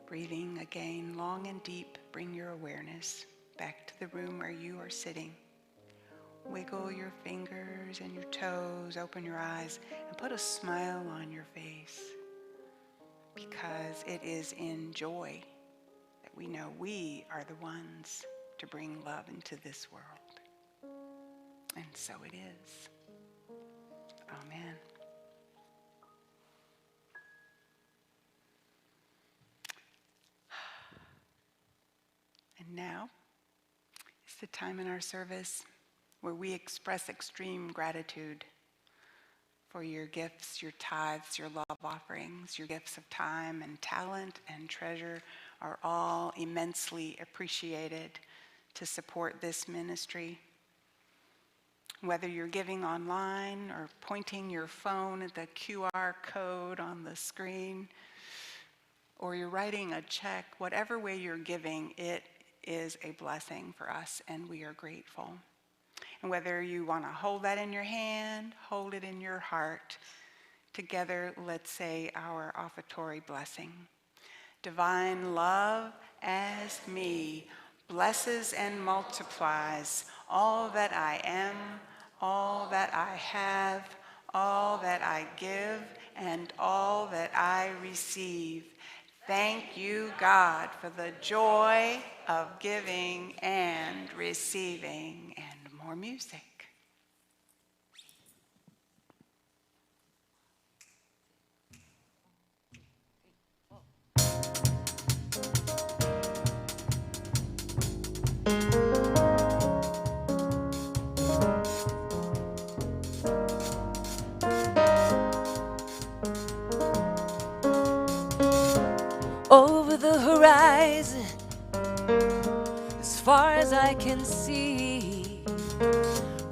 Breathing again, long and deep, bring your awareness back to the room where you are sitting. Wiggle your fingers and your toes, open your eyes, and put a smile on your face, because it is in joy that we know we are the ones to bring love into this world. And so it is. Amen. And now is the time in our service where we express extreme gratitude for your gifts, your tithes, your love offerings. Your gifts of time and talent and treasure are all immensely appreciated to support this ministry. Whether you're giving online or pointing your phone at the QR code on the screen, or you're writing a check, whatever way you're giving, it is a blessing for us, and we are grateful. And whether you want to hold that in your hand, hold it in your heart, together let's say our offertory blessing. Divine love as me blesses and multiplies all that I am, all that I have, all that I give, and all that I receive. Thank you, God, for the joy of giving and receiving. And more music. Over the horizon, as far as I can see,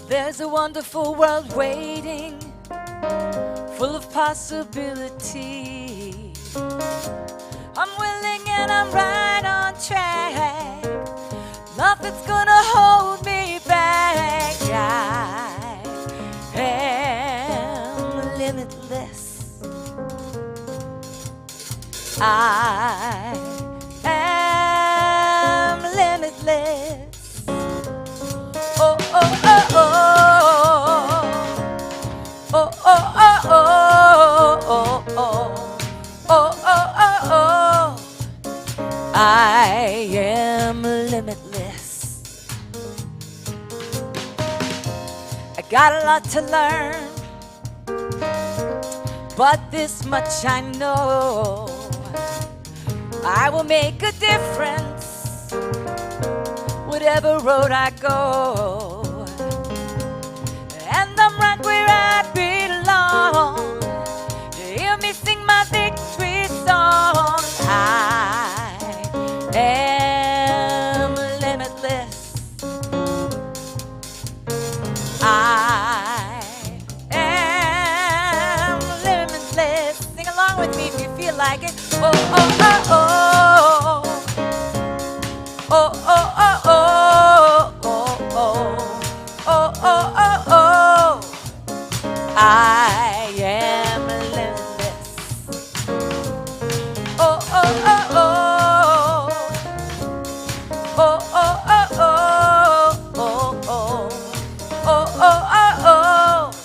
there's a wonderful world waiting, full of possibility. I'm willing and I'm right on track. Nothing's gonna hold me back. I am limitless. I am limitless. Oh, oh, oh, oh. Oh, oh, oh, oh. Got a lot to learn, but this much I know. I will make a difference, whatever road I go. And I'm right where I belong. Hear me sing my victory song. I am limitless. I am limitless. Sing along with me if you feel like it. Oh, oh, oh, oh. Oh, oh, oh, oh. Oh, oh. Oh, oh, oh, oh. I am limitless. Oh, oh, oh, oh. Oh, oh, oh, oh. Oh, oh. Oh, oh, oh, oh.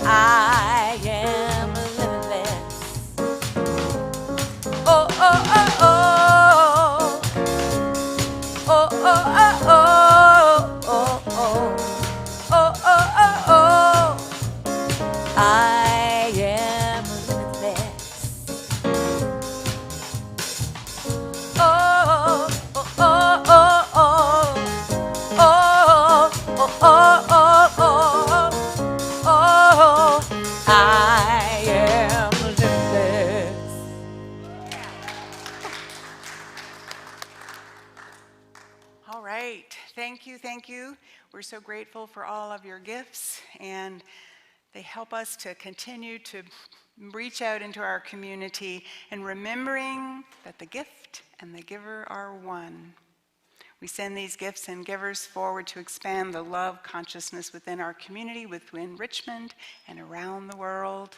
I am limitless. Oh, oh, oh, oh. Oh, oh, oh, oh. Oh, oh. Oh, oh, oh, oh. I am limitless. Oh, oh, oh, oh, oh. Oh, oh, oh, oh, oh. Oh, I am limitless. All right. Thank you. Thank you. We're so grateful for all of your gifts, and they help us to continue to reach out into our community and remembering that the gift and the giver are one. We send these gifts and givers forward to expand the love consciousness within our community, within Richmond and around the world.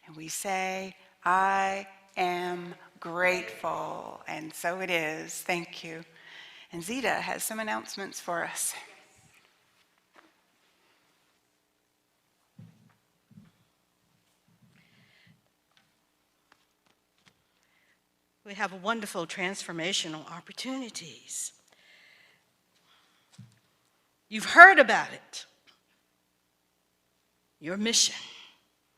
And we say, I am grateful. And so it is. Thank you. And Zita has some announcements for us. We have wonderful transformational opportunities. You've heard about it. Your mission,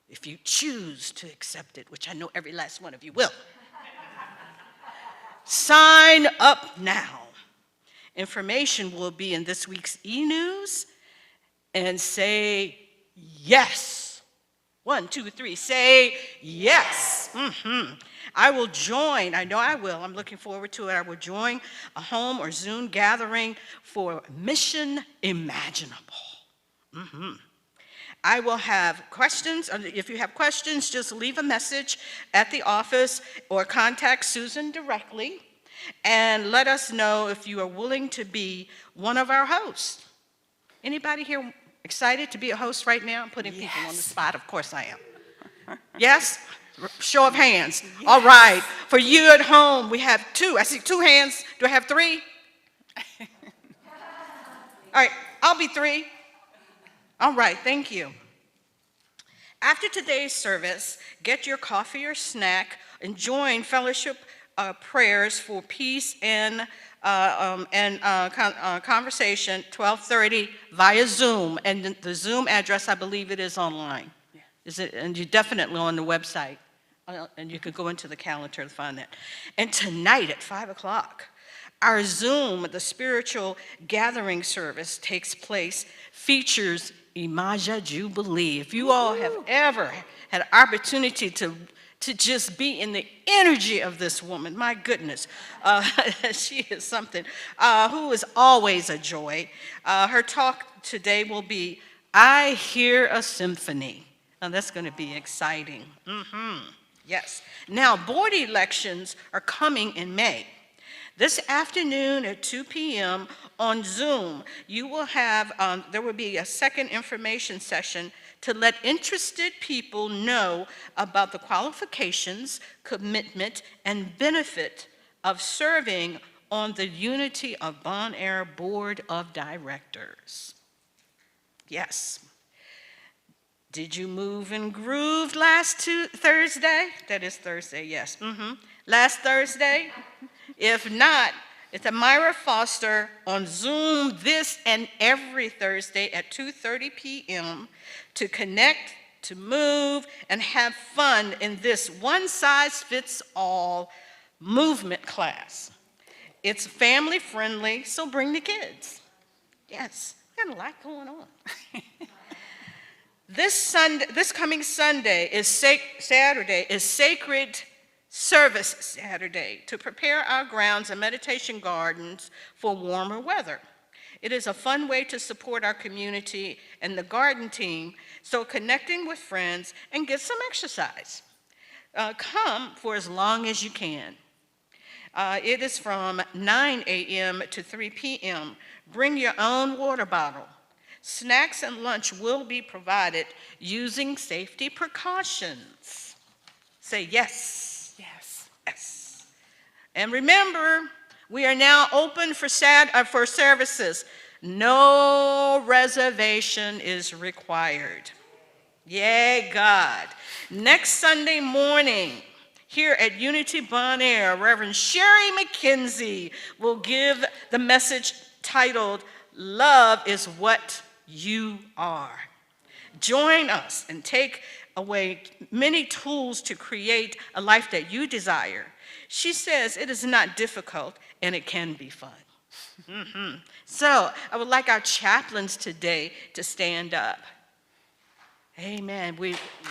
if you choose to accept it, which I know every last one of you will. Sign up now. Information will be in this week's e-news, and say yes. 1, 2, 3, say yes. I will join, I know I will, I'm looking forward to it. I will join a home or Zoom gathering for Mission Imaginable. I will have questions. If you have questions, just leave a message at the office or contact Susan directly and let us know if you are willing to be one of our hosts. Anybody here excited to be a host right now? I'm putting people on the spot. Of course I am. Yes? Show of hands. Yes. All right. For you at home, we have 2. I see 2 hands. Do I have 3? All right. I'll be 3. All right. Thank you. After today's service, get your coffee or snack and join fellowship prayers for peace and conversation, 12:30 via Zoom. And the Zoom address, I believe it is online. Yeah. Is it? And you're definitely on the website. And you could go into the calendar to find that. And tonight at 5 o'clock, our Zoom, the spiritual gathering service takes place, features Imaja Jubilee. If you all have ever had opportunity to just be in the energy of this woman, my goodness, she is something, who is always a joy. Her talk today will be, I Hear a Symphony. Now that's going to be exciting. Yes. Now, board elections are coming in May. This afternoon at 2 p.m. on Zoom, you will have, there will be a second information session to let interested people know about the qualifications, commitment, and benefit of serving on the Unity of Bon Air Board of Directors. Yes. Did you move and groove last Thursday? That is Thursday, yes. Last Thursday? If not, It's at Myra Foster on Zoom this and every Thursday at 2:30 p.m. to connect, to move, and have fun in this one-size-fits-all movement class. It's family friendly, so bring the kids. Yes, got a lot going on. This coming Sunday is Saturday is Sacred Service Saturday to prepare our grounds and meditation gardens for warmer weather. It is a fun way to support our community and the garden team, so connecting with friends and get some exercise. Come for as long as you can. It is from 9 a.m. to 3 p.m. Bring your own water bottle. Snacks and lunch will be provided using safety precautions. Say yes. Yes. Yes. And remember, we are now open for services. No reservation is required. Yay, God. Next Sunday morning, here at Unity Bon Air, Reverend Sherry McKenzie will give the message titled, Love is What You Are. Join us and take away many tools to create a life that you desire. She says it is not difficult and it can be fun. So I would like our chaplains today to stand up. Amen.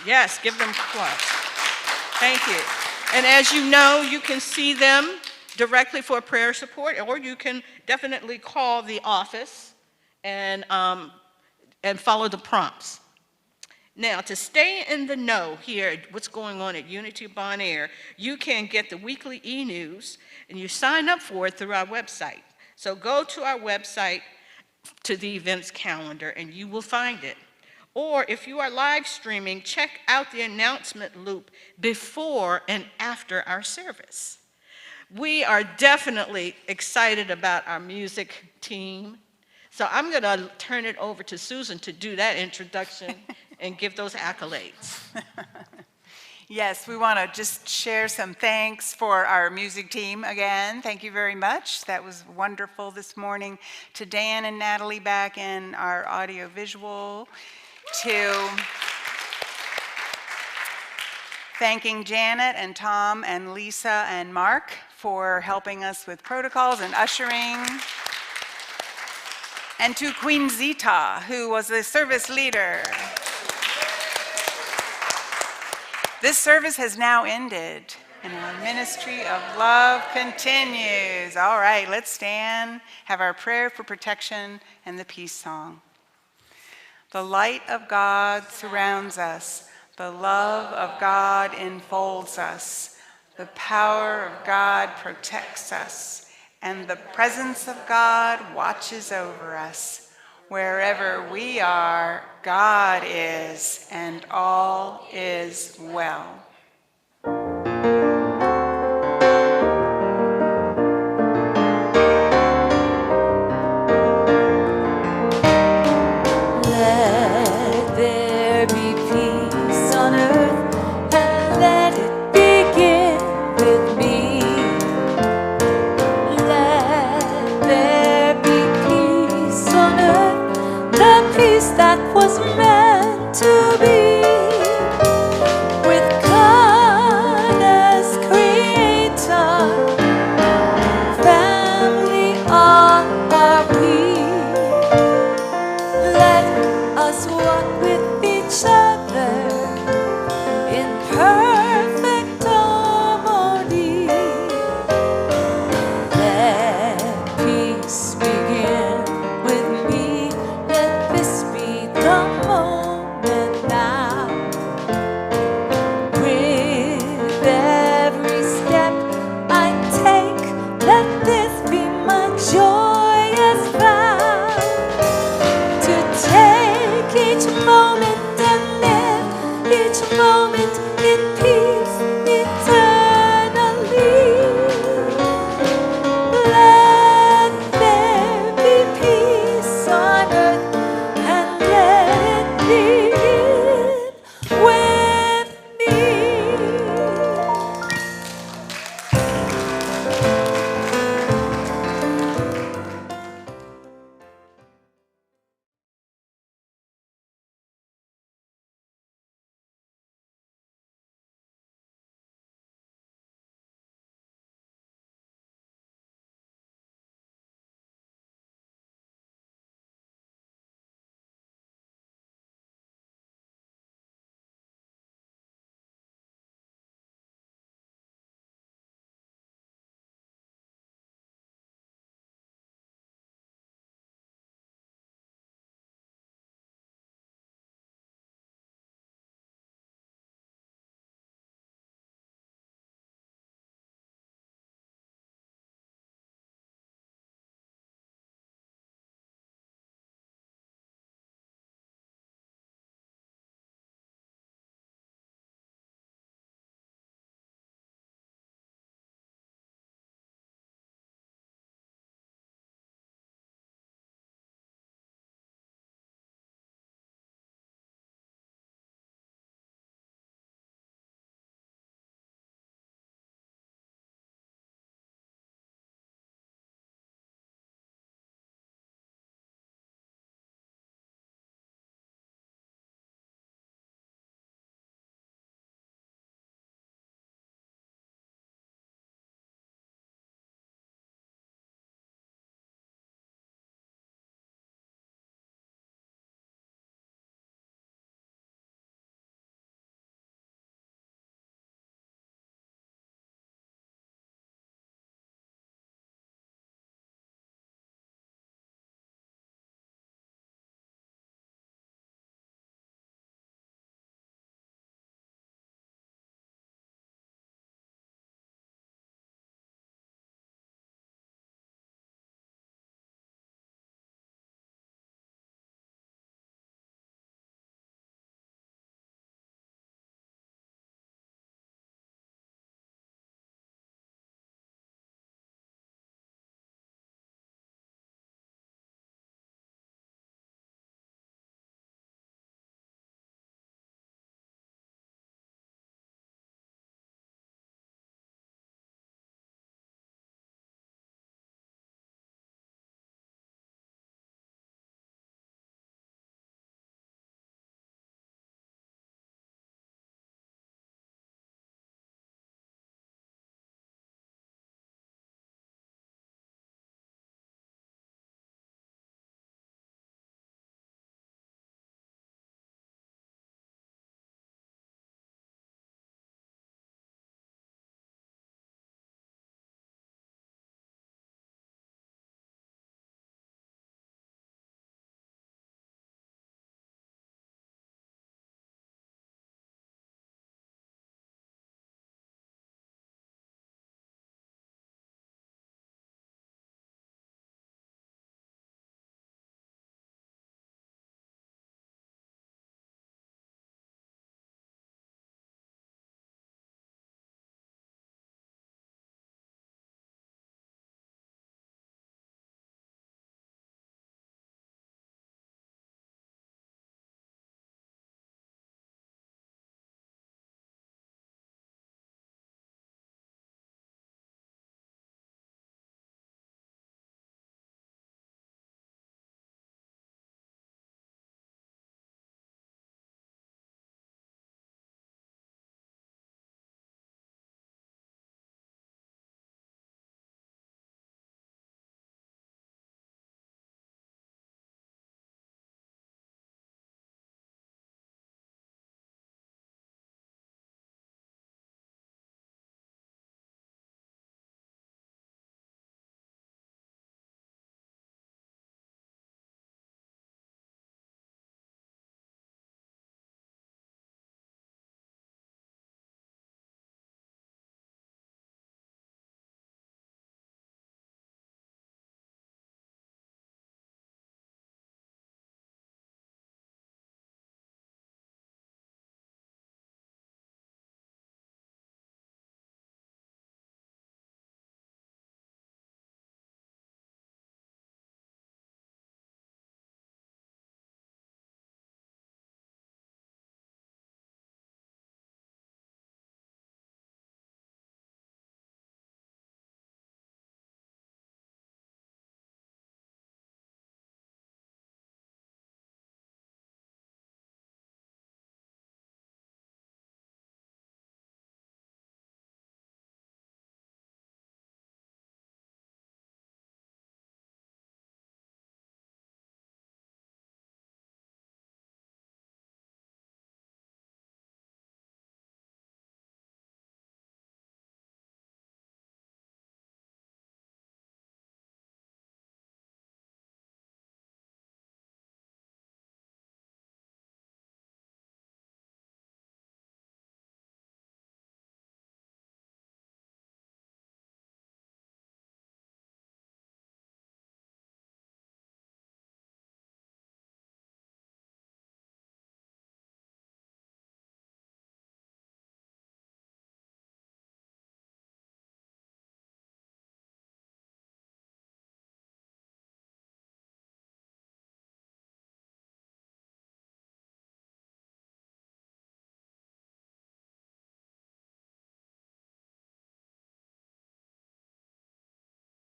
Yes, give them applause. Thank you. And as you know, you can see them directly for prayer support, or you can definitely call the office and follow the prompts. Now, to stay in the know here, what's going on at Unity Bon Air, you can get the weekly e-news, and you sign up for it through our website. So go to our website, to the events calendar, and you will find it. Or if you are live streaming, check out the announcement loop before and after our service. We are definitely excited about our music team. So I'm going to turn it over to Susan to do that introduction and give those accolades. Yes, we want to just share some thanks for our music team again. Thank you very much. That was wonderful this morning. To Dan and Natalie back in our audio-visual. To thanking Janet and Tom and Lisa and Mark for helping us with protocols and ushering. And to Queen Zita, who was the service leader. This service has now ended, and our ministry of love continues. All right, let's stand, have our prayer for protection and the peace song. The light of God surrounds us. The love of God enfolds us. The power of God protects us. And the presence of God watches over us. Wherever we are, God is, and all is well. Let there be peace on earth, and let it begin with me. Let there be peace on earth, the peace that was meant to be.